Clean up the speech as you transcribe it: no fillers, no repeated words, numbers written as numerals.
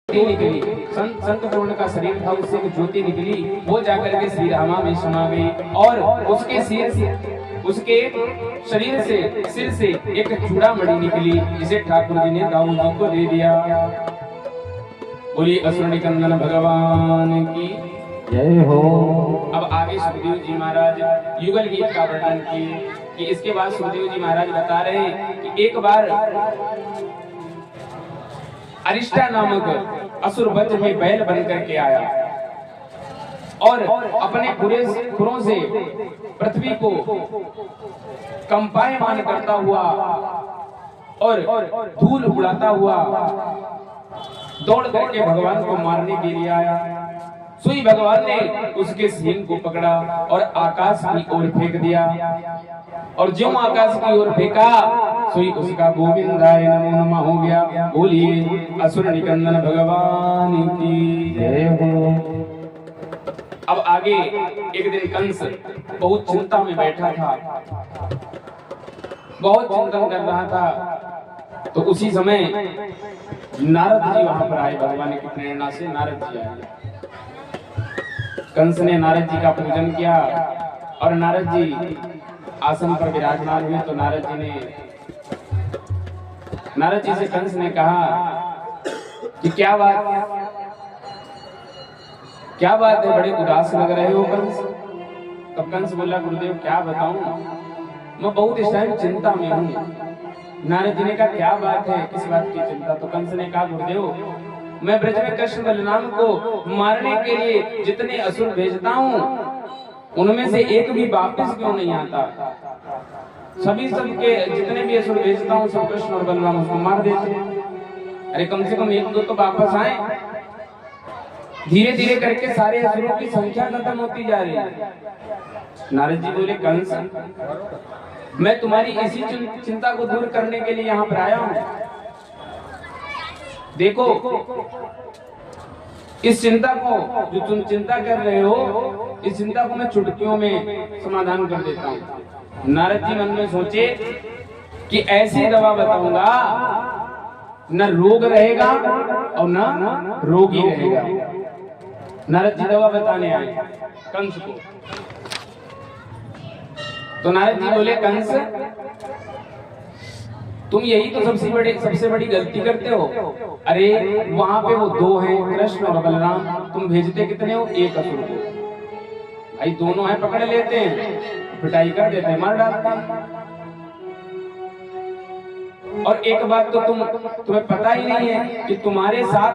निकली, संत द्रोण का शरीर था, उससे एक ज्योति निकली, वो जाकर के श्री रामा में समा गई और उसके उसके शरीर से सिर से एक चूड़ामणि निकली, जिसे ठाकुर जी ने दाऊद जी को दे दिया। बोली असुर निकंदन भगवान की जय हो। अब आगे सुखदेव जी महाराज युगल गीत का वर्णन किए कि इसके बाद सुखदेव जी महाराज बता रहे हैं कि एक बार अरिष्टा नामक असुर वज्र में बैल बन करके आया और अपने खुरों से पृथ्वी को कंपायमान करता हुआ और धूल उड़ाता हुआ दौड़ करके भगवान को मारने के लिए आया। सुई भगवान ने उसके सींग को पकड़ा और आकाश की ओर फेंक दिया और जो आकाश की ओर फेंका सुई उसका गोविंदाय नमो नमः हो गया। बोलिए असुर निकंदन भगवान की जय हो। अब आगे एक दिन कंस बहुत चिंता में बैठा था, बहुत चिंतन कर रहा था, तो उसी समय नारद जी वहां पर आए। भगवान की प्रेरणा से नारद जी आए। कंस ने नारद जी का पूजन किया और नारद जी आसन पर विराजमान हुए। तो नारद जी से कंस ने कहा कि क्या बात है, बड़े उदास लग रहे हो कंस। तब कंस बोला गुरुदेव क्या बताऊं, मैं बहुत इस टाइम चिंता में हूं। नारद जी ने कहा क्या बात है, किस बात की चिंता। तो कंस ने कहा गुरुदेव मैं ब्रज में कृष्ण बलराम को मारने के लिए जितने असुर भेजता हूँ उनमें से एक भी वापस क्यों नहीं आता। सभी सबके जितने भी असुर भेजता हूँ सब कृष्ण और बलराम उसको मार देते हैं। अरे कम से कम एक दो तो वापस आए। धीरे धीरे करके सारे असुरों की संख्या खत्म होती जा रही है। नारद जी बोले कंस मैं तुम्हारी इसी चिंता को दूर करने के लिए यहाँ पर आया हूँ। देखो इस चिंता को जो तुम चिंता कर रहे हो, इस चिंता को मैं चुटकियों में समाधान कर देता हूँ। नारद जी मन में सोचे कि ऐसी दवा बताऊंगा न रोग रहेगा और न रोगी रहेगा। नारद जी दवा बताने आए कंस को। तो नारद जी बोले कंस तुम यही तो सबसे बड़ी गलती करते हो। अरे वहां पे वो दो हैं कृष्ण और बलराम, तुम भेजते कितने हो, एक असुर को। भाई दोनों हैं पकड़ लेते हैं, पिटाई कर देते हैं, मार डालते हैं। और एक बात तो तुम्हें पता ही नहीं है कि तुम्हारे साथ